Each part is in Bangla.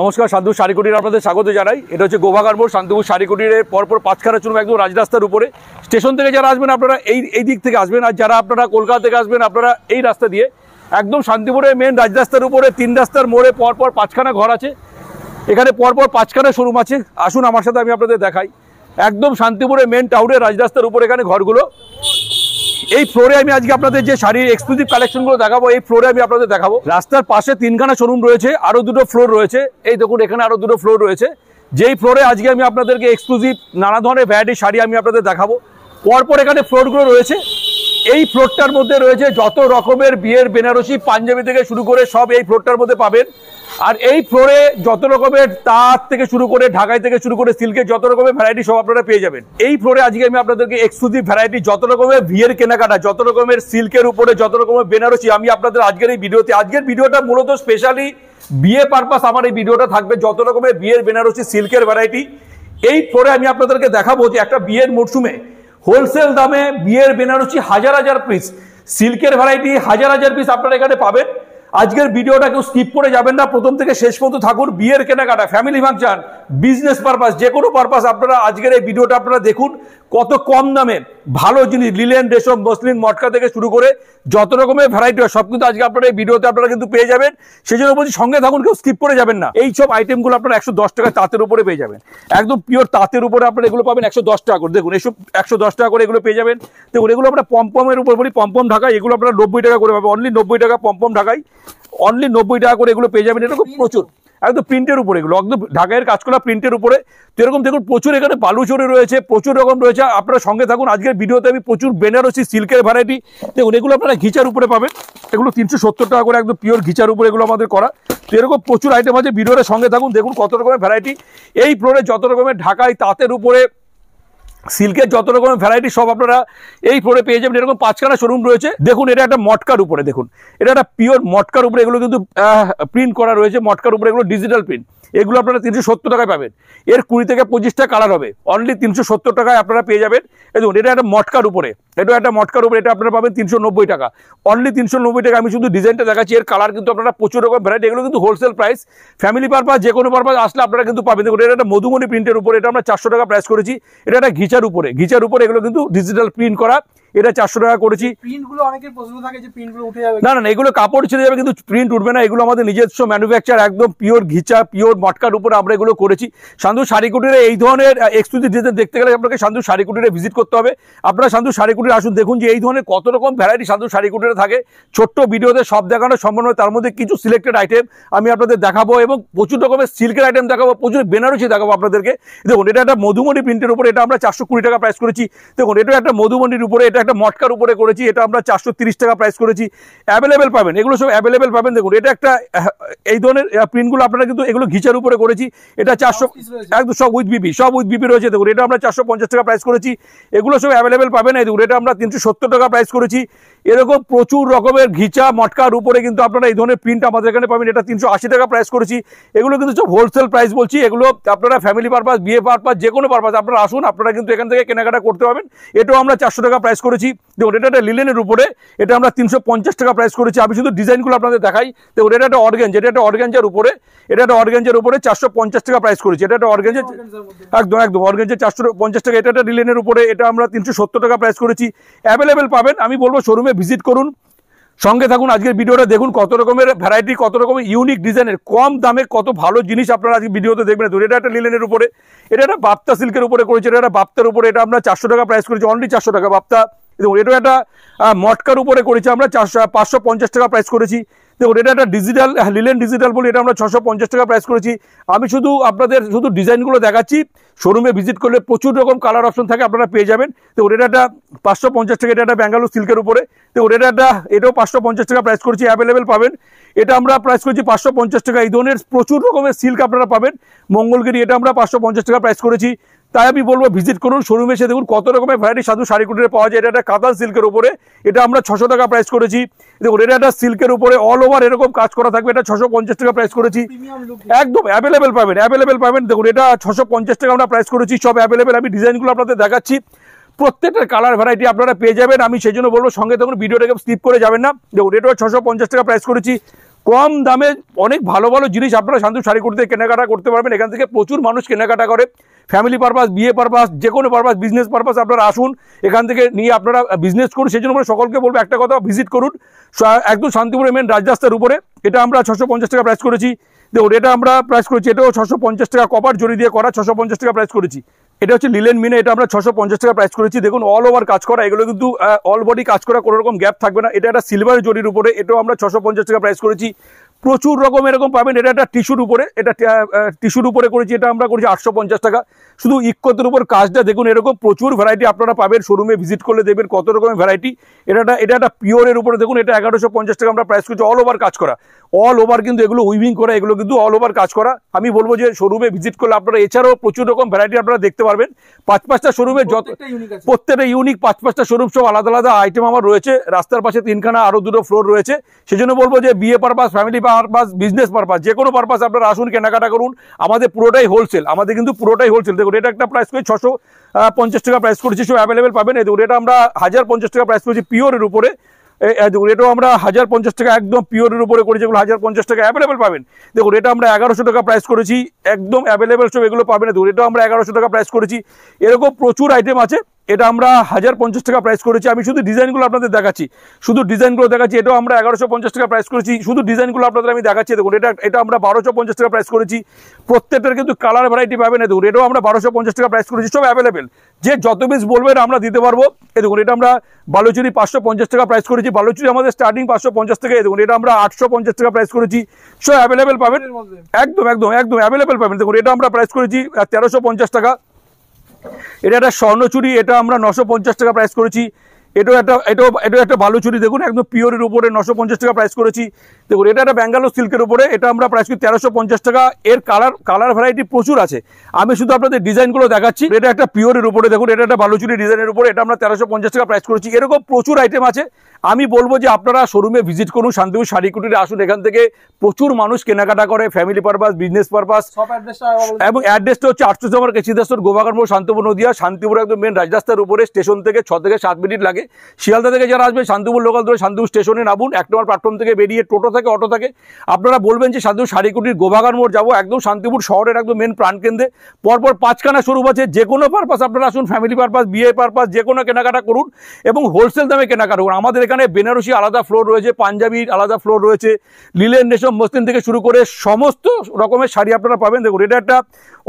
নমস্কার, শান্তপুর শাড়িকুটির আপনাদের স্বাগত জানাই। এটা হচ্ছে গোভাগার মোড়, শান্তপুর শাড়িকুটির পরপর 5খানা চলুন একদম রাজরাস্তার উপরে। স্টেশন থেকে যারা আসবেন আপনারা এই দিক থেকে আসবেন, আর যারা আপনারা কলকাতা থেকে আসবেন আপনারা এই রাস্তা দিয়ে একদম শান্তিপুরের মেন রাজরাস্তার উপরে 3 রাস্তার মোড়ে পরপর 5খানা ঘর আছে। এখানে পরপর 5খানা শোরুম আছে। আসুন আমার সাথে আমি আপনাদের দেখাই। একদম শান্তিপুরের মেন টাউনের রাজরাস্তার উপরে এখানে ঘরগুলো। এই ফ্লোরে আমি আজকে আপনাদের যে শাড়ির এক্সক্লুসিভ কালেকশনগুলো দেখাবো, এই ফ্লোরে আমি আপনাদের দেখাবো। রাস্তার পাশে 3খানা শোরুম রয়েছে, আরো 2টো ফ্লোর রয়েছে। এই দেখুন এখানে আরো 2টো ফ্লোর রয়েছে। যেই ফ্লোরে আজকে আমি আপনাদেরকে এক্সক্লুসিভ নানা ধরনের ভ্যারাইটি শাড়ি আমি আপনাদের দেখাবো। পরপর এখানে ফ্লোরগুলো রয়েছে। এই ফ্লোরটার মধ্যে রয়েছে যত রকমের বিয়ের বেনারসি পাঞ্জাবি থেকে শুরু করে সব এই ফ্লোরটার মধ্যে পাবেন। আর এই ফ্লোরে যত রকমের তাঁত থেকে শুরু করে ঢাকাই থেকে শুরু করে সিল্কের যত রকমের ভ্যারাইটি সব আপনারা পেয়ে যাবেন। এই ফ্লোরে আজকে আমি আপনাদেরকে এক্সক্লুসিভ ভ্যারাইটি যত রকমের বিয়ের কেনাকাটা, যত রকমের সিল্কের উপরে যত রকমের বেনারসি আমি আপনাদের আজকের ভিডিওটা মূলত স্পেশালি বিয়ে পারপাস আমার এই ভিডিওটা থাকবে। যত রকমের বিয়ের বেনারসি সিল্কের ভ্যারাইটি এই ফ্লোরে আমি আপনাদেরকে দেখাবো যে একটা বিয়ের মরশুমে হোলসেল দামে বিয়ের বেনারসি হাজার হাজার পিস সিল্কের ভ্যারাইটি হাজার হাজার পিস আপনারা এখানে পাবেন। আজকের ভিডিওটা কেউ স্কিপ করে যাবেন না, প্রথম থেকে শেষ পর্যন্ত থাকুন। বিয়ের কেনাকাটা, ফ্যামিলি ফাংশন, বিজনেস পারপাস, যে কোনো পারপাস আপনারা আজকের এই ভিডিওটা আপনারা দেখুন। কত কম দামে ভালো জিনিস, লিলেন, রেশম, মসলিন, মটকা থেকে শুরু করে যত রকমের ভ্যারাইটি হয় সব কিন্তু আজকে আপনারা এই ভিডিওতে আপনারা কিন্তু পেয়ে যাবেন। সেই জন্য বলছি সঙ্গে থাকুন, কেউ স্কিপ করে যাবেন না। এই সব আইটেমগুলো আপনারা 110 টাকা তাঁতের উপরে পেয়ে যাবেন। একদম পিওর তাঁতের উপরে আপনারা এগুলো পাবেন 110 টাকা করে। দেখুন এইসব 110 টাকা করে এগুলো পেয়ে যাবেন। দেখুন এগুলো আমরা পমপমের উপর বলি, পমপম ঢাকায় এগুলো আপনারা 90 টাকা করে পাবেন। অনলি 90 টাকা পমপম ঢাকায়, অনলি 90 টাকা করে এগুলো পেয়ে যাবেন। এরকম প্রচুর একদম প্রিন্টের উপরে, এগুলো একদম ঢাকাইয়ের কাজ করা প্রিন্টের উপরে। তো এরকম দেখুন প্রচুর এখানে বালুচরি রয়েছে, প্রচুর রকম রয়েছে। আপনারা সঙ্গে থাকুন। আজকের ভিডিওতে আমি প্রচুর বেনারসি সিল্কের ভ্যারাইটি দেখুন, এগুলো আপনারা ঘিচার উপরে পাবেন। এগুলো 370 টাকা করে একদম পিওর ঘিচার উপরে এগুলো আমাদের করা। তো এরকম প্রচুর আইটেম আছে, ভিডিওর সঙ্গে থাকুন। দেখুন কত রকমের ভ্যারাইটি এই ফ্লোরে, যত রকমের ঢাকাই তাঁতের উপরে সিল্কের যত রকমের ভ্যারাইটি সব আপনারা এই ফ্লোরে পেয়ে যাবেন। এরকম 5খানা শোরুম রয়েছে। দেখুন এটা একটা মটকার উপরে, দেখুন এটা একটা পিওর মটকার উপরে, এগুলো কিন্তু প্রিন্ট করা রয়েছে মটকার উপরে, এগুলো ডিজিটাল প্রিন্ট। এগুলো আপনারা 370 টাকায় পাবেন। এর 20 থেকে 25টা কালার হবে, অনলি 370 টাকায় আপনারা পেয়ে যাবেন। এই দেখুন এটা একটা মটকার উপরে, এটা মটকার উপরে, এটা আপনারা পাবেন 390 টাকা, অনলি 390 টাকা। আমি শুধু ডিজাইনটা দেখাচ্ছি, এর কালার কিন্তু আপনারা প্রচুর রকম ভ্যারাইটি। এগুলো কিন্তু হোলসেল প্রাইস, ফ্যামিলি পারপাস, যে কোনো পারপাস আসলে আপনারা কিন্তু পাবেন। দেখুন এটা একটা মধুমণি প্রিন্টের উপরে, এটা আমরা 400 টাকা প্রাইস করেছি। এটা একটা ঘিচার উপরে এগুলো কিন্তু ডিজিটাল প্রিন্ট করা, এটা 400 টাকা করেছি। প্রিন্টগুলো অনেকের প্রশ্ন থাকে যে প্রিন্টগুলো উঠে যাবে, না, এগুলো কাপড় ছিঁড়ে যাবে কিন্তু প্রিন্ট উঠবে না। এগুলো আমাদের নিজস্ব ম্যানুফ্যাকচার, একদম পিওর ঘিচা, পিওর মটকার উপরে আমরা এগুলো করেছি। শান্তপুর শাড়িকুটিরে এই ধরনের এক্সক্লুসিভ ডিজাইন দেখতে গেলে আপনাকে শান্তপুর শাড়িকুটিরে ভিজিট করতে হবে। আপনারা শান্তপুর শাড়িকুটিরে আসুন, দেখুন যে এই ধরনের কত রকম ভ্যারাইটি শান্তপুর শাড়িকুটিরে থাকে। ছোট্ট ভিডিওতে সব দেখানো সম্ভব নয়, তার মধ্যে কিছু সিলেক্টেড আইটেম আমি আপনাদের দেখাবো এবং প্রচুর রকমের সিল্কের আইটেম দেখাবো, প্রচুর বেনারসি দেখাবো আপনাদেরকে। দেখুন এটা একটা মধুমণি প্রিন্টের উপরে, এটা আমরা 420 টাকা প্রাইস করেছি। দেখুন এটা একটা মধুমণির উপরে, এটা একটা মটকার উপরে করেছি, এটা আমরা 430 টাকা প্রাইস করেছি। অ্যাভেলেবেল পাবেন, এগুলো সব অ্যাভেলেবেল পাবেন। দেখুন এটা একটা এই ধরনের প্রিন্টগুলো আপনারা কিন্তু এগুলো ঘিচার উপরে করেছি। এটা 400 একদম সব উইথ বিপি রয়েছে। দেখুন এটা আমরা 450 টাকা প্রাইস করেছি। এগুলো সব অ্যাভেলেবেল পাবেন। এই দেখুন এটা আমরা 370 টাকা প্রাইস করেছি। এরকম প্রচুর রকমের ঘিচা মটকার উপরে কিন্তু আপনারা এই ধরনের প্রিন্ট আমাদের এখানে পাবেন। এটা 380 টাকা প্রাইস করেছি। এগুলো কিন্তু সব হোলসেল প্রাইস বলছি। এগুলো আপনারা ফ্যামিলি পারপাস, বিয়ে পারপাস, যে কোনো পারপাস আপনারা আসুন, আপনারা কিন্তু এখান থেকে কেনাকাটা করতে পারবেন। এটাও আমরা 400 টাকা প্রাইস করেছি। দেখুন এটা একটা লিলেনের উপরে, এটা আমরা 350 টাকা প্রাইস করেছি। আমি শুধু ডিজাইনগুলো আপনাদের দেখাই। দেখুন এটা একটা অর্গানজা, এটা একটা অর্গানজার উপরে, এটা একটা অর্গানজার উপরে 450 টাকা প্রাইস করেছি। এটা একটা অর্গানজা, একদম অর্গানজা 450 টাকা। এটা একটা লিলেনের উপরে, এটা আমরা 370 টাকা প্রাইস করেছি। অ্যাভেলেবেল পাবেন। আমি বলবো শোরুমে ভিজিট করুন, সঙ্গে থাকুন। আজকের ভিডিওটা দেখুন কত রকমের ভ্যারাইটি, কত রকমের ইউনিক ডিজাইনের কম দামে কত ভালো জিনিস আপনারা আজকে ভিডিওতে দেখবেন। এটা একটা লিলেনের উপরে, এটা একটা বাপ্তা সিল্কের উপরে করেছে, এটা একটা বাপ্তার উপরে, এটা আমরা 400 টাকা প্রাইস করেছি, অনলি 400 টাকা বাপ্তা। দেখুন এটা একটা মটকার উপরে করেছি, আমরা 550 টাকা প্রাইস করেছি। দেখুন এটা একটা ডিজিটাল লিলেন ডিজিটাল বলে, এটা আমরা 650 টাকা প্রাইস করেছি। আমি শুধু আপনাদের শুধু ডিজাইনগুলো দেখাচ্ছি, শোরুমে ভিজিট করলে প্রচুর রকম কালার অপশন থাকে, আপনারা পেয়ে যাবেন। দেখুন এটা একটা 550 টাকা, এটা একটা ব্যাঙ্গালোর সিল্কের উপরে। দেখুন এটাও 550 টাকা প্রাইস করেছি, অ্যাভেলেবেল পাবেন। এটা আমরা প্রাইস করেছি 550 টাকা। এই ধরনের প্রচুর রকমের সিল্ক আপনারা পাবেন। মঙ্গলগিরি, এটা আমরা 550 টাকা প্রাইস করেছি। তাই আমি বলবো ভিজিট করুন, শোরুমে এসে দেখুন কত রকমের ভ্যারাইটি শান্তপুর শাড়িকুটিরে পাওয়া যায়। এটা একটা কাতান সিল্কের উপরে, এটা আমরা 600 টাকা প্রাইস করেছি। দেখুন এটা একটা সিল্কের উপরে অল ওভার এরকম কাজ করা থাকবে, এটা 650 টাকা প্রাইস করেছি। একদম অ্যাভেলেবেল পাবেন। দেখুন এটা 650 টাকা আমরা প্রাইস করেছি, সব অ্যাভেলেবেল। আমি ডিজাইনগুলো আপনাদের দেখাচ্ছি, প্রত্যেকটা কালার ভ্যারাইটি আপনারা পেয়ে যাবেন। আমি সেই জন্য বলবো সঙ্গে থাকুন, ভিডিওটাকে স্কিপ করে যাবেন না। দেখুন এটাও 650 টাকা প্রাইস করেছি। কম দামে অনেক ভালো ভালো জিনিস আপনারা শান্তনু শাড়িকুটিতে কেনাকাটা করতে পারবেন। এখান থেকে প্রচুর মানুষ কেনাকাটা করে, ফ্যামিলি পারপাস, বিয়ে পারপাস, যে কোনো পারপাস, বিজনেস পারপাস আপনারা আসুন, এখান থেকে নিয়ে আপনারা বিজনেস করুন। সেই জন্য সকলকে বলবো একটা কথা, ভিজিট করুন একদম শান্তিপুরের মেন রাজরাস্তার উপরে। এটা আমরা 650 টাকা প্রাইস করেছি। দেখুন এটা আমরা প্রাইস করেছি, এটাও 650 টাকা, কপার জড়ি দিয়ে করা, 650 টাকা প্রাইস করেছি। এটা হচ্ছে লিলেন মিনে, এটা আমরা 650 টাকা প্রাইস করেছি। দেখুন অল ওভার কাজ করা, এগুলো কিন্তু অল বডি কাজ করা, কোনো রকম গ্যাপ থাকবে না। এটা একটা সিলভার জরির উপরে, এটাও আমরা 650 টাকা প্রাইস করেছি। প্রচুর রকম এরকম পাবেন। এটা একটা টিস্যুর উপরে, এটা টিস্যুর উপরে করেছি, এটা আমরা করেছি 850 টাকা। শুধু ইক্কতের উপর কাজটা দেখুন, এরকম প্রচুর ভ্যারাইটি আপনারা পাবেন। শোরুমে ভিজিট করলে দেখবেন কত রকমের ভ্যারাইটি। এটা একটা পিওরের উপরে দেখুন, এটা 1150 টাকা আমরা প্রাইস করছি। অল ওভার কাজ করা, অল ওভার কিন্তু এগুলো উইভিং করা, এগুলো কিন্তু অল ওভার কাজ করা। আমি বলবো যে শোরুমে ভিজিট করলে আপনারা এছাড়াও প্রচুর রকম ভ্যারাইটি আপনারা দেখতে পারবেন। 5-5টা শোরুমে যত প্রত্যেকটা ইউনিক 5-5টা শোরুম, সব আলাদা আলাদা আইটেম আমার রয়েছে। রাস্তার পাশে 3খানা আরো 2টো ফ্লোর রয়েছে। সেজন্য বলবো যে বিয়ে purpose, family purpose, business purpose, যে কোনো পারপাস আপনারা আসুন, কেনাকাটা করুন। আমাদের পুরোটাই হোলসেল, আমাদের কিন্তু পুরোটাই হোলসেল। দেখুন এটা একটা প্রাইস করে 650 টাকা প্রাইস করেছি, সব অ্যাভেলেবেল পাবেন। দেখুন এটা আমরা 1050 টাকা প্রাইস করেছি পিওরের উপরে। দেখুন এটাও আমরা 1050 টাকা একদম পিওরের উপরে করেছি, এগুলো 1050 টাকা অ্যাভেলেবেল পাবেন। দেখুন এটা আমরা 1100 টাকা প্রাইস করেছি, একদম অ্যাভেলেবেল সব এগুলো পাবেন। দেখুন এটাও আমরা 1100 টাকা প্রাইস করেছি। এরকম প্রচুর আইটেম আছে। এটা আমরা 1050 টাকা প্রাইস করেছি। আমি শুধু ডিজাইনগুলো আপনাদের দেখাচ্ছি, এটাও আমরা 1150 টাকা প্রাইস করেছি। শুধু ডিজাইনগুলো আপনাদের আমি দেখাচ্ছি। দেখুন এটা আমরা 1250 টাকা প্রাইস করেছি। প্রত্যেকটার কিন্তু কালার ভ্যারাইটি পাবেন। দেখুন এটাও আমরা 1250 টাকা প্রাইস করেছি, সব অ্যাভেলেবেল। যে যত পিস বলবেন আমরা দিতে পারবো। দেখুন এটা আমরা বালুচুরি 550 টাকা প্রাইস করেছি। বালুচুরি আমাদের স্টার্টিং 550 থেকে। দেখুন এটা আমরা 850 টাকা প্রাইস করেছি, সব অ্যাভেলেবেল পাবেন। একদম একদম একদম অ্যাভেলেবেল পাবেন। দেখুন এটা আমরা প্রাইস করেছি 1350 টাকা। এটা একটা স্বর্ণচুরি, এটা আমরা 950 টাকা প্রাইস করেছি। এটাও একটা বালুচুরি, দেখুন একদম পিওরের উপরে 950 টাকা প্রাইস করেছি। দেখুন এটা একটা ব্যাঙ্গালোর সিল্কের উপরে, এটা আমরা প্রাইস করি 1350 টাকা। এর কালার ভ্যারাইটি প্রচুর আছে, আমি শুধু আপনাদের ডিজাইনগুলো দেখাচ্ছি। এটা একটা পিওরের উপরে, দেখুন এটা একটা বালুচুরি ডিজাইনের উপরে, এটা আমরা 1350 টাকা প্রাইস করেছি। এরকম প্রচুর আইটেম আছে। আমি বলবো যে আপনারা শোরুমে ভিজিট করুন, শান্তিপুর শাড়িকুটিরে আসুন। এখান থেকে প্রচুর মানুষ কেনাকাটা করে, ফ্যামিলি পারপাস, বিজনেস পারপাস। এবং অ্যাড্রেসটা হচ্ছে 800 নম্বর কেশিদাসর, গোবাগান মোড়, শান্তিপুর নদিয়া। শান্তিপুর একদম মেন রাজরাস্তার উপরে, স্টেশন থেকে 6 থেকে 7 মিনিট লাগে। শিয়ালদা থেকে যারা আসবে শান্তিপুর লোকাল ধরে শান্তিপুর স্টেশনে নামুন। 1 নম্বর প্ল্যাটফর্ম থেকে বেরিয়ে টোটো থাকে, অটো থাকে, আপনারা বলবেন যে শান্তিপুর শাড়িকুটির গোবাগান মোড় যাবো। একদম শান্তিপুর শহরের একদম মেন প্রাণকেন্দ্রে পরপর 5খানা শোরুম আছে। যে কোনো পারপাস আপনারা আসুন, ফ্যামিলি পারপাস, বিয়ে পারপাস, যে কোনো কেনাকাটা করুন এবং হোলসেল দামে কেনাকাটা করুন। আমাদের এখানে বেনারসি আলাদা ফ্লোর রয়েছে, পাঞ্জাবির আলাদা ফ্লোর রয়েছে, লিলেন, রেশম, মসলিন থেকে শুরু করে সমস্ত রকমের শাড়ি আপনারা পাবেন। দেখুন এটা একটা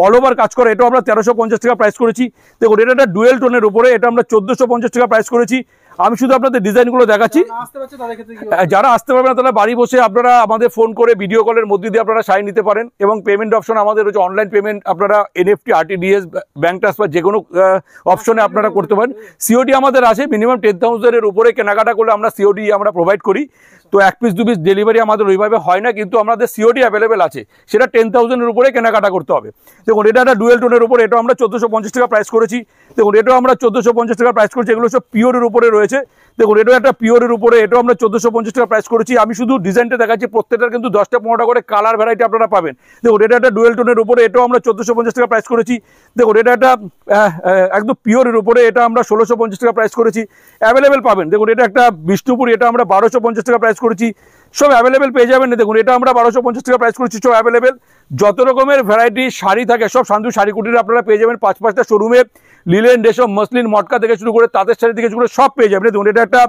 অল ওভার কাজ করে, এটাও আমরা 1350 টাকা প্রাইস করেছি। দেখুন এটা একটা ডুয়েল টোনের উপরে, এটা আমরা 1450 টাকা প্রাইস করেছি। আমি শুধু আপনাদের ডিজাইনগুলো দেখাচ্ছি। যারা আসতে পারবেন না তারা বাড়ি বসে আপনারা আমাদের ফোন করে ভিডিও কলের মধ্যে দিয়ে আপনারা শাড়ি নিতে পারেন। এবং পেমেন্ট অপশন আমাদের হচ্ছে অনলাইন পেমেন্ট, আপনারা NEFT, RTGS, ব্যাঙ্ক ট্রান্সফার, যে কোনো অপশনে আপনারা করতে পারেন। COD আমাদের আছে, মিনিমাম 10,000 এর উপরে কেনাকাটা করলে আমরা COD আমরা প্রোভাইড করি। তো 1 পিস 2 পিস ডেলিভারি আমাদের ওইভাবে হয় না, কিন্তু আমাদের COD অ্যাভেলেবেল আছে, সেটা 10,000 এর উপরে কেনাকাটা করতে হবে। দেখুন এটা একটা ডুয়েল টোনের উপরে, এটা আমরা 1450 টাকা প্রাইস করেছি। দেখুন এটাও আমরা 1450 টাকা প্রাইস করেছি। এগুলো সব পিওরের উপরে রয়েছে। দেখুন এটাও একটা পিওরের উপরে, এটাও আমরা 1450 টাকা প্রাইস করেছি। আমি শুধু ডিজাইনটা দেখাচ্ছি, প্রত্যেকটার কিন্তু 10টা 15টা করে কালার ভ্যারাইটি আপনারা পাবেন। দেখুন এটা একটা ডুয়েল টোনের উপরে, এটাও আমরা 1450 টাকা প্রাইস করেছি। দেখুন এটা একটা একদম পিওরের উপরে, এটা আমরা 1650 টাকা প্রাইস করেছি, অ্যাভেলেবেল পাবেন। দেখুন এটা একটা বিষ্ণুপুর, এটা আমরা 1250 টাকা প্রাইস করেছি, সব অ্যাভেলেবেল পেয়ে যাবেন। দেখুন এটা আমরা 1250 টাকা প্রাইস করেছি, সব অ্যাভেলেবেল। যত রকমের ভ্যারাইটি শাড়ি থাকে সব শান্তিপুর শাড়িকুটিরে আপনারা পেয়ে যাবেন। 5-5টা শোরুমে লিলেন, রেশম, মসলিন, মটকা থেকে শুরু করে তাঁতের শাড়ি থেকে শুরু করে সব পেয়ে যাবেন। দেখুন এটা একটা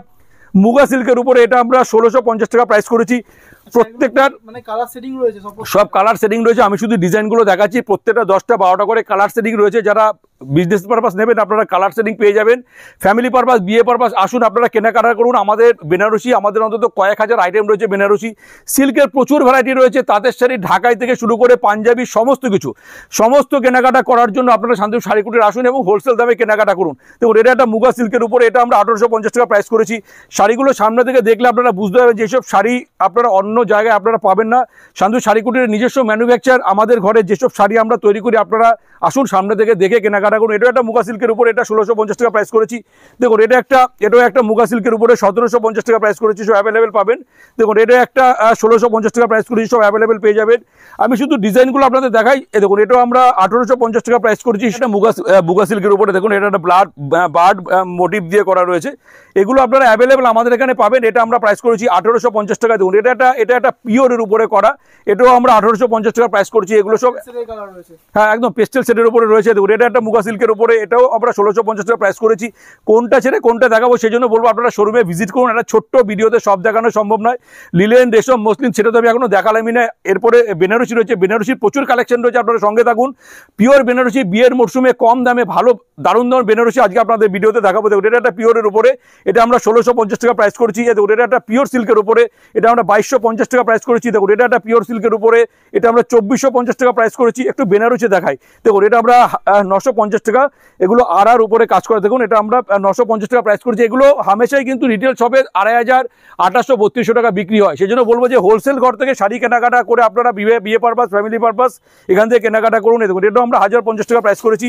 মুগা সিল্কের উপরে, এটা আমরা 1650 টাকা প্রাইস করেছি। প্রত্যেকটার মানে কালার সেটিং রয়েছে, সব কালার সেটিং রয়েছে। আমি শুধু ডিজাইনগুলো দেখাচ্ছি, প্রত্যেকটা 10টা 12টা করে কালার সেটিং রয়েছে। যারা বিজনেস পারপাস নেবেন আপনারা কালার সেটিং পেয়ে যাবেন। ফ্যামিলি পারপাস, বিয়ে পারপাস আসুন, আপনারা কেনাকাটা করুন। আমাদের বেনারসি, আমাদের অন্তত কয়েক হাজার আইটেম রয়েছে বেনারসি। সিল্কের প্রচুর ভ্যারাইটি রয়েছে, তাঁতের শাড়ি, ঢাকাই থেকে শুরু করে পাঞ্জাবি, সমস্ত কিছু। সমস্ত কেনাকাটা করার জন্য আপনারা শান্তিপুর শাড়িকুটির আসুন এবং হোলসেল দামে কেনাকাটা করুন। দেখুন এটা একটা মুগা সিল্কের উপরে, এটা আমরা 1850 টাকা প্রাইস করেছি। শাড়িগুলো সামনে থেকে দেখলে আপনারা বুঝতে পারবেন যেসব শাড়ি আপনারা অন্য জায়গায় আপনারা পাবেন না। শান্তিপুর শাড়িকুটির নিজস্ব ম্যানুফ্যাকচার, আমাদের ঘরে যেসব শাড়ি আমরা তৈরি করি, আপনারা আসুন সামনে থেকে দেখে কেনাকাটা করুন। এটা একটা মুগা সিল্কের উপরে, এটা 1650 টাকা প্রাইস করেছি। দেখুন এটাও একটা মুগা সিল্কের উপরে 1750 টাকা প্রাইস করেছি, সব অ্যাভেলেবেল পাবেন। দেখুন এটা একটা 1650 টাকা প্রাইস করেছি, সব অ্যাভেলেবেল পেয়ে যাবেন। আমি শুধু ডিজাইনগুলো আপনাদের দেখাই। দেখুন এটাও আমরা 1850 টাকা প্রাইস করেছি, সেটা মুগা সিল্কের উপরে। দেখুন এটা একটা বার্ড মোটিভ দিয়ে করা রয়েছে। এগুলো আপনারা অ্যাভেলেবেল আমাদের এখানে পাবেন। এটা আমরা প্রাইস করেছি 1850 টাকা। দেখুন এটা এটা একটা পিওরের উপরে করা, এটাও আমরা 1850 টাকা প্রাইস করছি। এগুলো সব কালার রয়েছে, হ্যাঁ একদম পেস্টেল শেডের উপরে রয়েছে। দেখুন এটা একটা মুগা সিল্কের উপরে, এটাও আমরা 1650 টাকা প্রাইস করেছি। কোনটা ছেড়ে কোনটা দেখাবো সেই জন্য বলবো আপনারা শোরুমে ভিজিট করুন। একটা ছোট্ট ভিডিওতে সব দেখানো সম্ভব নয়। লিলেন, রেশম, মসলিন সেটা তো আমি এখনো দেখালামই না। এরপরে বেনারসি রয়েছে, বেনারসির প্রচুর কালেকশন রয়েছে, আপনারা সঙ্গে থাকুন। পিওর বেনারসি বিয়ের মরশুমে কম দামে ভালো দারুণ দারুণ বেনারসি আজকে আপনাদের ভিডিওতে দেখাবো। দেখুন এটা একটা পিওরের উপরে, এটা আমরা 1650 টাকা প্রাইস করেছি। দেখুন এটা একটা পিওর সিল্কের উপরে, এটা আমরা 2250 টাকা প্রাইস করেছি। দেখুন এটা একটা পিওর সিল্কের উপরে, এটা আমরা 2450 টাকা প্রাইস করেছি। একটু বেনারসি দেখাই, দেখুন এটা আমরা 950 টাকা, এগুলো আর উপরে কাজ করে। দেখুন এটা আমরা 950 টাকা প্রাইস করেছি। এগুলো হামেশাই কিন্তু রিটেল শপে 2500, 2800, 3200 টাকা বিক্রি হয়। সেই জন্য বলবো যে হোলসেল ঘর থেকে শাড়ি কেনাকাটা করে আপনারা বিয়ে পারপাস, ফ্যামিলি পারপাস এখান থেকে কেনাকাটা করুন। দেখুন এটা আমরা 1050 টাকা প্রাইস করেছি।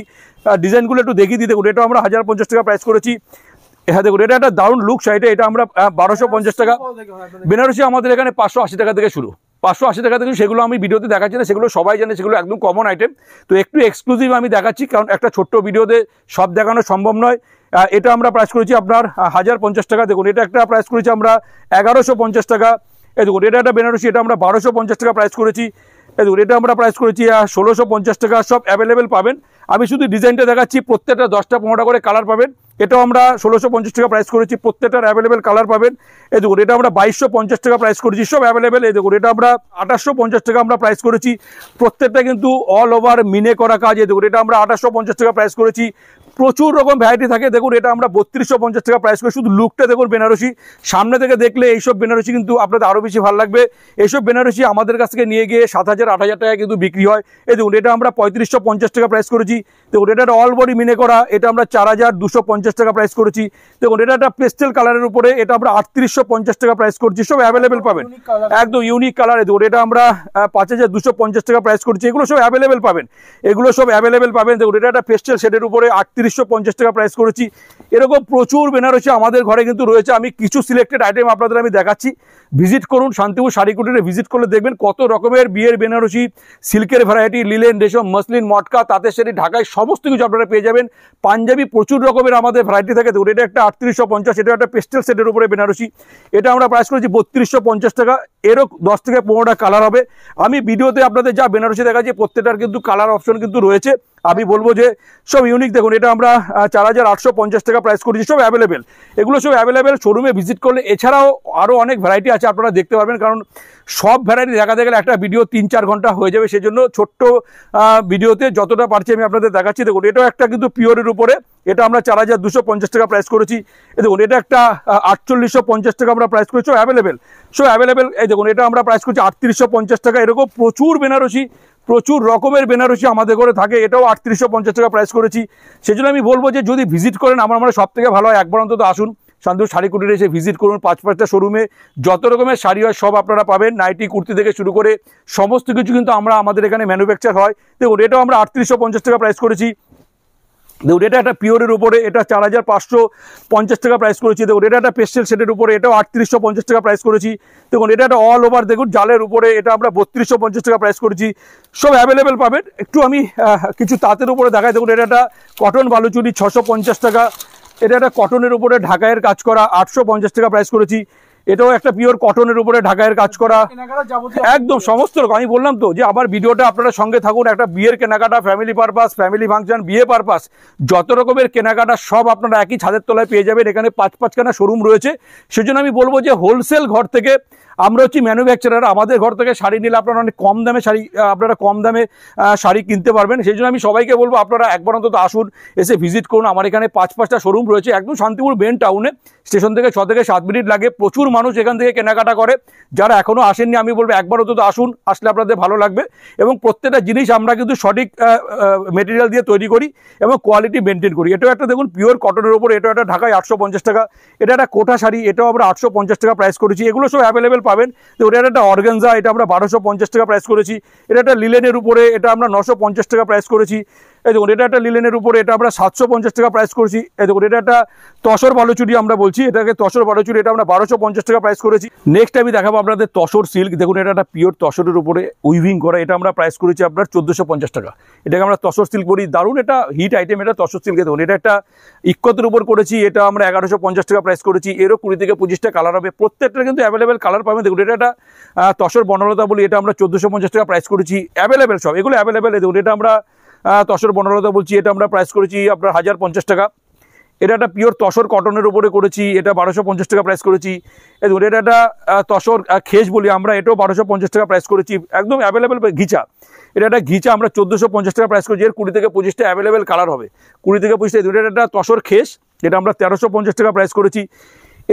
ডিজাইনগুলো একটু দেখিয়ে দিই। দেখুন এটা আমরা 1050 টাকা প্রাইস করেছি। হ্যাঁ দেখুন এটা একটা দারুণ লুক শাড়িটা, এটা আমরা 1250 টাকা। বেনারসি আমাদের এখানে 580 টাকা থেকে শুরু, 580 টাকা থেকে। সেগুলো আমি ভিডিওতে দেখাচ্ছি না, সেগুলো সবাই জানে, সেগুলো একদম কমন আইটেম। তো একটু এক্সক্লুসিভ আমি দেখাচ্ছি, কারণ একটা ছোট্ট ভিডিওতে সব দেখানো সম্ভব নয়। এটা আমরা প্রাইস করেছি আপনার 1050 টাকা। দেখুন এটা একটা প্রাইস করেছি আমরা 1150 টাকা। এই দেখুন এটা একটা বেনারসি, এটা আমরা 1250 টাকা প্রাইস করেছি। এই দেখুন এটা আমরা প্রাইস করেছি 1650 টাকা। সব অ্যাভেলেবেল পাবেন। আমি শুধু ডিজাইনটা দেখাচ্ছি, প্রত্যেকটা 10টা 15টা করে কালার পাবেন। এটাও আমরা 1650 টাকা প্রাইস করেছি, প্রত্যেকটার অ্যাভেলেবেল কালার পাবেন। এই দেখুন এটা আমরা 2250 টাকা প্রাইস করেছি, সব অ্যাভেলেবেল। এই দেখুন এটা আমরা 2850 টাকা আমরা প্রাইস করেছি, প্রত্যেকটা কিন্তু অল ওভার মিনে করা কাজ। এই দেখুন এটা আমরা 2850 টাকা প্রাইস করেছি। প্রচুর রকম ভ্যারাইটি থাকে। দেখুন এটা আমরা 3250 টাকা প্রাইস করি। শুধু লুকটা দেখুন বেনারসি, সামনে থেকে দেখলে এইসব বেনারসি কিন্তু আপনাদের আরও বেশি ভালো লাগবে। এইসব বেনারসি আমাদের কাছ থেকে নিয়ে গিয়ে 7000, 8000 টাকা কিন্তু বিক্রি হয়। এই দেখুন এটা আমরা 3550 টাকা প্রাইস করেছি। দেখুন এটা অল বডি মিনে করা, এটা আমরা 4250 টাকা প্রাইস করেছি। দেখুন এটা একটা পেস্টেল কালারের উপরে, এটা আমরা 3850 টাকা প্রাইস করছি। সব অ্যাভেলেবেল পাবেন, একদম ইউনিক কালার। দেখুন এটা আমরা 5250 টাকা প্রাইস করছি। এগুলো সব অ্যাভেলেবেল পাবেন, এগুলো সব অ্যাভেলেবেল পাবেন। দেখুন এটা একটা পেস্টেল শেডের উপরে 3850 টাকা প্রাইস করেছি। এরকম প্রচুর বেনারসি আমাদের ঘরে কিন্তু রয়েছে। আমি কিছু সিলেক্টেড আইটেম আপনাদের আমি দেখাচ্ছি। ভিজিট করুন, শান্তিপুর শাড়ি কুটিরে ভিজিট করলে দেখবেন কত রকমের বিয়ের বেনারসি, সিল্কের ভ্যারাইটি, লিলেন, রেশম, মসলিন, মটকা, তাঁতের শাড়ি, ঢাকায় সমস্ত কিছু আপনারা পেয়ে যাবেন। পাঞ্জাবি প্রচুর রকমের আমাদের ভ্যারাইটি থাকে। দেখুন এটা একটা 3850, এটা একটা পেস্টেল সেটের উপরে বেনারসি, এটা আমরা প্রাইস করেছি 3250 টাকা। এরও 10 থেকে 15টা কালার হবে। আমি ভিডিওতে আপনাদের যা বেনারসি দেখাচ্ছি প্রত্যেকটার কিন্তু কালার অপশন কিন্তু রয়েছে। আমি বলবো যে সব ইউনিক। দেখুন এটা আমরা 4850 টাকা প্রাইস করেছি, সব অ্যাভেলেবেল। এগুলো সব অ্যাভেলেবেল, শোরুমে ভিজিট করলে এছাড়াও আরও অনেক ভ্যারাইটি আছে আপনারা দেখতে পারবেন। কারণ সব ভ্যারাইটি দেখাতে গেলে একটা ভিডিও 3-4 ঘন্টা হয়ে যাবে। সেই জন্য ছোট্ট ভিডিওতে যতটা পারছি আমি আপনাদের দেখাচ্ছি। দেখুন এটাও একটা কিন্তু পিওরের উপরে, এটা আমরা 4250 টাকা প্রাইস করেছি। এই দেখুন এটা একটা 4850 টাকা আমরা প্রাইস করেছি, সব অ্যাভেলেবেল, সব অ্যাভেলেবেল। এই দেখুন এটা আমরা প্রাইস করছি 3850 টাকা। এরকম প্রচুর বেনারসি, প্রচুর রকমের বেনারসি আমাদের ঘরে থাকে। এটাও 3850 টাকা প্রাইস করেছি। সেই জন্য আমি বলবো যে যদি ভিজিট করেন আমার মানে সব থেকে ভালো হয় একবার অন্তত আসুন, শান্তিপুর শাড়ি কুটিরে এসে ভিজিট করুন। 5-5টা শোরুমে যত রকমের শাড়ি হয় সব আপনারা পাবেন। নাইটি, কুর্তি থেকে শুরু করে সমস্ত কিছু কিন্তু আমাদের এখানে ম্যানুফ্যাকচার হয়। দেখুন এটাও আমরা 3850 টাকা প্রাইস করেছি। দেখুন এটা একটা পিওরের উপরে, এটা 4550 টাকা প্রাইস করেছি। দেখুন এটা একটা পেস্টেল সেটের উপরে, এটাও 3850 টাকা প্রাইস করেছি। দেখুন এটা একটা অল ওভার দেখুন জালের উপরে, এটা আমরা 3250 টাকা প্রাইস করেছি। সব অ্যাভেলেবেল পাবেন। একটু আমি কিছু তাঁতের উপরে দেখাই। দেখুন এটা একটা কটন বালুচুরি 650 টাকা। এটা একটা কটনের উপরে ঢাকাইয়ের কাজ করা 850 টাকা প্রাইস করেছি। এটাও একটা পিওর কটনের উপরে ঢাকাইয়ের কাজ করা, একদম সমস্ত রকম। আমি বললাম তো যে আবার ভিডিওটা আপনারা সঙ্গে থাকুন। একটা বিয়ের কেনাকাটা, ফ্যামিলি পারপাস, ফ্যামিলি ফাংশন, বিয়ে পারপাস, যত রকমের কেনাকাটা সব আপনারা একই ছাদের তলায় পেয়ে যাবেন। এখানে 5-5খানা শোরুম রয়েছে। সেজন্য আমি বলবো যে হোলসেল ঘর থেকে, আমরা হচ্ছি ম্যানুফ্যাকচারার, আমাদের ঘর থেকে শাড়ি নিলে আপনারা অনেক কম দামে শাড়ি কিনতে পারবেন। সেই জন্য আমি সবাইকে বলবো আপনারা একবার অন্তত আসুন, এসে ভিজিট করুন। আমার এখানে 5-5টা শোরুম রয়েছে, একদম শান্তিপুর মেন টাউনে। স্টেশন থেকে 6 থেকে 7 মিনিট লাগে। প্রচুর মানুষ এখান থেকে কেনাকাটা করে। যারা এখনও আসেননি আমি বলবো একবার অন্তত আসুন, আসলে আপনাদের ভালো লাগবে। এবং প্রত্যেকটা জিনিস আমরা কিন্তু সঠিক মেটেরিয়াল দিয়ে তৈরি করি এবং কোয়ালিটি মেনটেন করি। এটাও একটা দেখুন পিওর কটনের উপর, এটাও একটা ঢাকায় 850 টাকা। এটা একটা কোটা শাড়ি, এটাও আমরা 850 টাকা প্রাইস করেছি। এগুলো সব অ্যাভেলেবেল পাবেন। তো এটা একটা অর্গানজা, এটা আমরা 1250 টাকা প্রাইস করেছি। এটা একটা লিলেনের উপরে, এটা আমরা 950 টাকা প্রাইস করেছি। এই দেখুন এটা একটা লিলেনের উপরে, এটা আমরা 750 টাকা প্রাইস করেছি। এই দেখুন এটা একটা তসর বালুচুরি আমরা বলছি, এটাকে তসর বালুচুরি, এটা আমরা 1250 টাকা প্রাইস করেছি। নেক্সট আমি দেখাবো আপনাদের তসর সিল্ক। দেখুন এটা একটা পিওর তসরের উপরে উইভিং করা, এটা আমরা প্রাইস করেছি আপনার 1450 টাকা। এটাকে আমরা তসর সিল্ক বলি, দারুণ এটা হিট আইটেম, এটা তসর সিল্ক। দেখুন এটা একটা ইক্কতের উপর করেছি, এটা আমরা 1150 টাকা প্রাইস করেছি। এরও 20 থেকে 25টা কালার হবে, প্রত্যেকটা কিন্তু অ্যাভেলেবেল কালার পাবেন। দেখুন এটা একটা তসর বনলতা বলি, এটা আমরা 1450 টাকা প্রাইস করেছি। অ্যাভেলেবেল সব এগুলো অ্যাভেলেবেল। দেখুন এটা আমরা তসর বনলতা বলছি, এটা আমরা প্রাইস করেছি আপনার 1050 টাকা। এটা একটা পিওর তসর কটনের উপরে করেছি, এটা 1250 টাকা প্রাইস করেছি। দেখুন এটা একটা তসর খেস বলি আমরা, এটাও 1250 টাকা প্রাইস করেছি, একদম অ্যাভেলেবেল ঘিচা। এটা একটা ঘিচা আমরা 1450 টাকা প্রাইস করেছি। এর 20 থেকে 25টা অ্যাভেলেবেল কালার হবে, 20 থেকে 25টা। এটা একটা তসর খেস, এটা আমরা 1350 টাকা প্রাইস করেছি।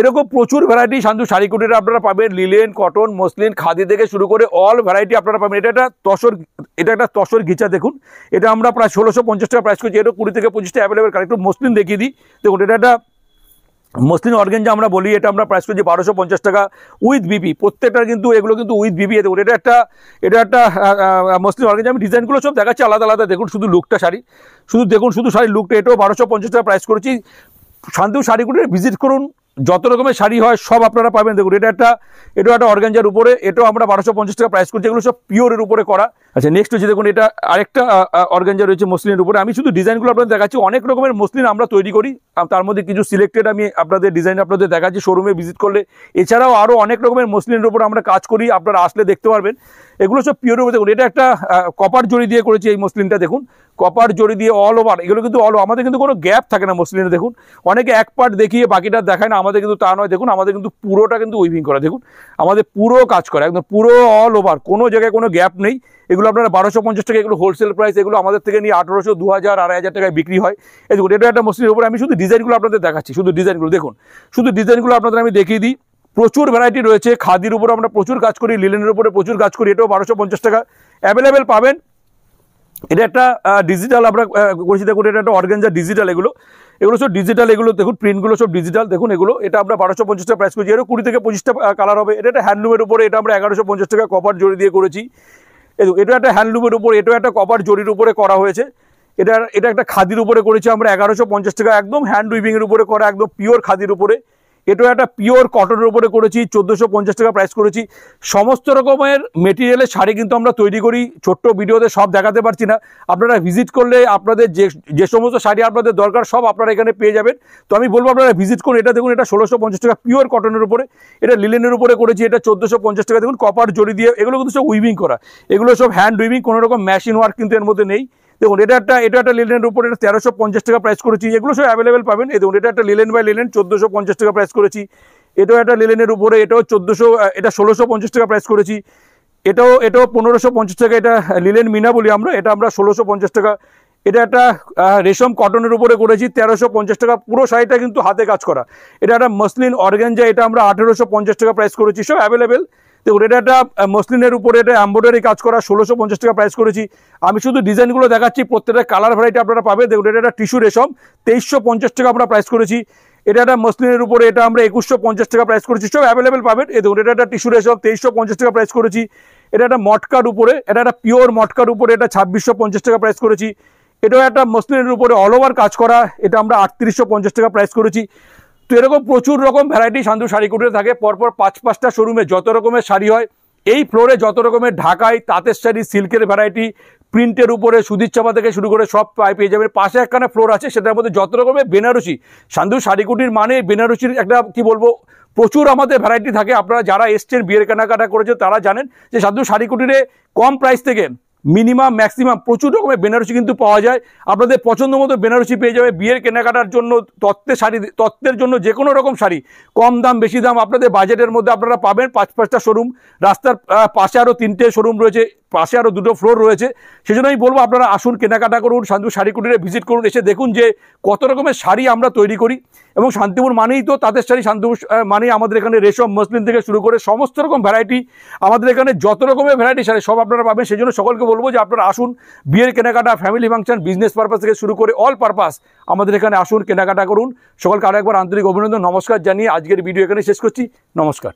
এরকম প্রচুর ভ্যারাইটি শান্তু শাড়ি কুটিরে আপনারা পাবেন, লিলেন, কটন, মসলিন, খাদি থেকে শুরু করে অল ভ্যারাইটি আপনারা পাবেন। এটা একটা তসর ঘিচা। দেখুন এটা আমরা প্রায় 1650 টাকা প্রাইস করছি, এটা 20 থেকে 25টা অ্যাভেলেবেল কালার। একটু মসলিন দেখিয়ে দিই। দেখুন এটা একটা মসলিন অর্গানজা আমরা বলি, এটা আমরা প্রাইস করছি 1250 টাকা উইথ বিপি। প্রত্যেকটা কিন্তু এগুলো কিন্তু উইথ বিপি। দেখুন এটা একটা মসলিন অর্গানজা। আমি ডিজাইনগুলো সব দেখাচ্ছি আলাদা আলাদা। দেখুন শুধু লুকটা শাড়ি, শুধু শাড়ির লুকটা, এটাও 1250 টাকা প্রাইস করেছি। শান্তু শাড়ি কুটিরে ভিজিট করুন, যত রকমের শাড়ি হয় সব আপনারা পাবেন। দেখুন এটা একটা অর্গানজার উপরে, এটাও আমরা 1250 টাকা প্রাইস করছি। এগুলো সব পিওরের উপরে করা। আচ্ছা নেক্সট হচ্ছে দেখুন এটা আরেকটা অর্গানজা রয়েছে মসলিনের উপরে। আমি শুধু ডিজাইনগুলো আপনাদের দেখাচ্ছি, অনেক রকমের মসলিন আমরা তৈরি করি, তার মধ্যে কিছু সিলেক্টেড আমি আপনাদের ডিজাইন আপনাদের দেখাচ্ছি শোরুমে ভিজিট করলে। এছাড়াও আরও অনেক রকমের মসলিনের উপর আমরা কাজ করি, আপনারা আসলে দেখতে পারবেন। এগুলো সব পিওরের উপরে। দেখুন এটা একটা কপার জড়ি দিয়ে করেছি এই মসলিনটা। দেখুন কপার জড়ি দিয়ে অল ওভার, এগুলো কিন্তু আমাদের কিন্তু কোনো গ্যাপ থাকে না মসলিনে। দেখুন অনেকে এক পার্ট দেখিয়ে বাকিটা দেখায় না, আমাদের কিন্তু তা নয়। দেখুন আমাদের কিন্তু পুরোটা কিন্তু উইভিং করা। দেখুন আমাদের পুরো কাজ করা, একদম পুরো অল ওভার, কোনো জায়গায় কোনো গ্যাপ নেই। এগুলো আপনারা 1250 টাকা, এগুলো হোলসেল প্রাইস। এগুলো আমাদের থেকে নিয়ে 1800, 2000, 2500 টাকায় বিক্রি হয়। এই দেখুন এটা একটা মসলিনের উপরে। আমি শুধু ডিজাইনগুলো আপনাদের দেখাচ্ছি, শুধু ডিজাইনগুলো দেখুন, শুধু ডিজাইনগুলো আপনাদের আমি দেখিয়ে দিই। প্রচুর ভ্যারাইটি রয়েছে। খাদির উপর আমরা প্রচুর কাজ করি, লিলেনের উপরে প্রচুর কাজ করি, এটাও 1250 টাকা অ্যাভেলেবেল পাবেন। এটা একটা ডিজিটাল আমরা করেছি। দেখুন এটা একটা অর্গানজা ডিজিটাল, এগুলো সব ডিজিটাল। এগুলো দেখুন প্রিন্টগুলো সব ডিজিটাল। দেখুন এগুলো, এটা আমরা 1250 টাকা প্রাইস করছি। এরও 20 থেকে 25টা কালার হবে। এটা একটা হ্যান্ডলুমের উপরে, এটা আমরা 1150 টাকা কপার জড়ি দিয়ে করেছি। এটা একটা হ্যান্ডলুমের উপর, এটাও একটা কপার জড়ির উপরে করা হয়েছে। এটা একটা খাদির উপরে করেছি আমরা 1150 টাকা, একদম হ্যান্ড উইভিংয়ের উপরে করা, একদম পিওর খাদির উপরে। এটাও একটা পিওর কটনের উপরে করেছি, 1450 টাকা প্রাইস করেছি। সমস্ত রকমের মেটেরিয়ালের শাড়ি কিন্তু আমরা তৈরি করি, ছোট্ট ভিডিওতে সব দেখাতে পারছি না। আপনারা ভিজিট করলে আপনাদের যে সমস্ত শাড়ি আপনাদের দরকার সব আপনারা এখানে পেয়ে যাবেন। তো আমি বলবো আপনারা ভিজিট করুন। এটা দেখুন এটা 1650 টাকা পিওর কটনের উপরে, এটা লিলেনের উপরে করেছি, এটা 1450 টাকা। দেখুন কপার জড়ি দিয়ে, এগুলো কিন্তু সব উইভিং করা, এগুলো সব হ্যান্ড উইভিং, কোনো রকম মেশিন ওয়ার্ক কিন্তু এর মধ্যে নেই। দেখুন এটা একটা লিলেনের উপরে, এটা 1350 টাকা প্রাইস করেছি। এগুলো সব অ্যাভেলেবেল পাবেন। এই দেখুন এটা একটা লিলেন বাই লিলেন, 1450 টাকা প্রাইস করেছি। এটাও একটা লিলেনের উপরে, এটাও 1650 টাকা প্রাইস করেছি। এটাও 1550 টাকা। এটা লিলেন মিনা বলি আমরা, এটা আমরা 1650 টাকা। এটা একটা রেশম কটনের উপরে করেছি, 1350 টাকা। পুরো শাড়িটা কিন্তু হাতে কাজ করা। এটা একটা মসলিন অর্গানজা, এটা আমরা 1850 টাকা প্রাইস করেছি। সব অ্যাভেলেবেল। দেখুন এটা একটা মসলিনের উপরে, এটা এমব্রয়ডারি কাজ করা, 1650 টাকা প্রাইস করেছি। আমি শুধু ডিজাইনগুলো দেখাচ্ছি, প্রত্যেকটা কালার ভ্যারাইটি আপনারা পাবেন। দেখুন এটা একটা টিস্যু রেশম, 2350 টাকা আমরা প্রাইস করেছি। এটা একটা মসলিনের উপরে, এটা আমরা 2150 টাকা প্রাইস করেছি। সব অ্যাভেলেবেল পাবেন। এই দেখুন এটা একটা টিস্যু রেশম, 2350 টাকা প্রাইস করেছি। এটা একটা মটকার উপরে, এটা একটা পিওর মটকার উপরে, এটা 2650 টাকা প্রাইস করেছি। এটাও একটা মসলিনের উপরে অল ওভার কাজ করা, এটা আমরা 3850 টাকা প্রাইস করেছি। তো এরকম প্রচুর রকম ভ্যারাইটি শান্তু শাড়ি কুটিরে থাকে। পরপর 5-5টা শোরুমে যত রকমের শাড়ি হয়, এই ফ্লোরে যত রকমের ঢাকাই তাঁতের শাড়ি, সিল্কের ভ্যারাইটি, প্রিন্টের উপরে সুধীর চাপা থেকে শুরু করে সব পেয়ে যাবেন। পাশে একখানা ফ্লোর আছে, সেটার মধ্যে যত রকমের বেনারসি। শান্তু শাড়ি কুটির মানে বেনারসির একটা কি বলবো, প্রচুর আমাদের ভ্যারাইটি থাকে। আপনারা যারা এসছেন বিয়ের কেনাকাটা করেছেন তারা জানেন যে শান্তু শাড়ি কুটিরে কম প্রাইস থেকে মিনিমাম ম্যাক্সিমাম প্রচুর রকমের বেনারসি কিন্তু পাওয়া যায়। আপনাদের পছন্দ মতো বেনারসি পেয়ে যাবে। বিয়ের কেনাকাটার জন্য, তত্ত্বের জন্য যে কোনো রকম শাড়ি, কম দাম বেশি দাম আপনাদের বাজেটের মধ্যে আপনারা পাবেন। 5-5টা শোরুম, রাস্তার পাশে আরও 3টে শোরুম রয়েছে, পাশে আরও 2টো ফ্লোর রয়েছে। সেজন্য আমি বলবো আপনারা আসুন, কেনাকাটা করুন, শান্তু শাড়ি কুটিরে ভিজিট করুন, এসে দেখুন যে কত রকমের শাড়ি আমরা তৈরি করি। এবং শান্তিপুর মানেই তো তাঁতের শাড়ি, শান্তিপুর মানেই আমাদের এখানে রেশম, মসলিন থেকে শুরু করে সমস্ত রকম ভ্যারাইটি। আমাদের এখানে যত রকমের ভ্যারাইটি শাড়ি সব আপনারা পাবেন। সেই জন্য সকলকে বলবো যে আপনারা আসুন, বিয়ের কেনাকাটা, ফ্যামিলি ফাংশন, বিজনেস পারপাস থেকে শুরু করে অল পারপাস আমাদের এখানে আসুন, কেনাকাটা করুন। সকলকে আরও একবার আন্তরিক অভিনন্দন, নমস্কার জানিয়ে আজকের ভিডিও এখানে শেষ করছি। নমস্কার।